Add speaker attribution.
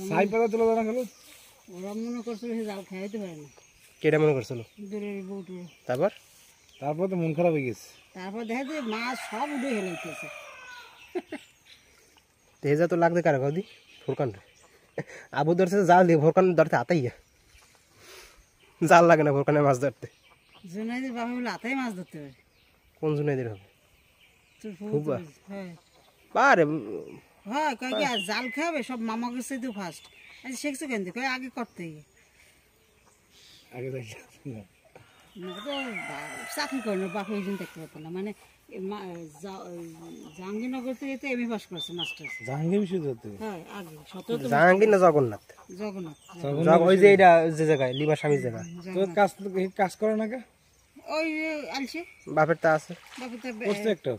Speaker 1: সাই পাতা তুলে দাঁড়া গেল
Speaker 2: ওরা মনে করছিল সে জাল খাইতে পারে না
Speaker 3: কেডা মনে করছিল
Speaker 2: দূরের বউটু
Speaker 3: তারপর
Speaker 1: তো মন খারাপ হয়ে গেছে
Speaker 2: তারপর দেখা যায় মাছ সব উঠে হেলাইতেছে
Speaker 3: তেজা তো লাগতে কারে কদি ফোরকান আবু ধরছে জাল দিয়ে ফোরকান ধরতে হাতাই জাল লাগে না ফোরকানে মাছ ধরতে
Speaker 2: জুনাইদের বাবা বলে হাতাই মাছ ধরতে পারে
Speaker 3: কোন জুনাইদের হবে
Speaker 2: তোর
Speaker 3: ফুবা
Speaker 2: হ্যাঁ
Speaker 3: বারে
Speaker 2: হ্যাঁ কয় কি আর জাল খাবে সব মামা কাছে তো ফার্স্ট আচ্ছা শিখছো কেন কয় আগে করতে
Speaker 1: আগে
Speaker 2: তো চাকরি করে না বাপু ওই দিন দেখতে পারতো না মানে জাহাঙ্গীরনগর থেকে তো এমএ পাস করছে মাস্টার
Speaker 1: জাহাঙ্গীর বিষয় ধরতে
Speaker 2: হ্যাঁ আগে 17
Speaker 3: জাহাঙ্গীর না জগন্নাথ
Speaker 2: জগন্নাথ
Speaker 3: ওই যে এটা যে জায়গায় লিবা স্বামীর জায়গা
Speaker 1: তো কাজ করে না কে
Speaker 2: ওই আলছে
Speaker 3: বাপের তা আছে
Speaker 2: বাপু তো
Speaker 1: করছে একটা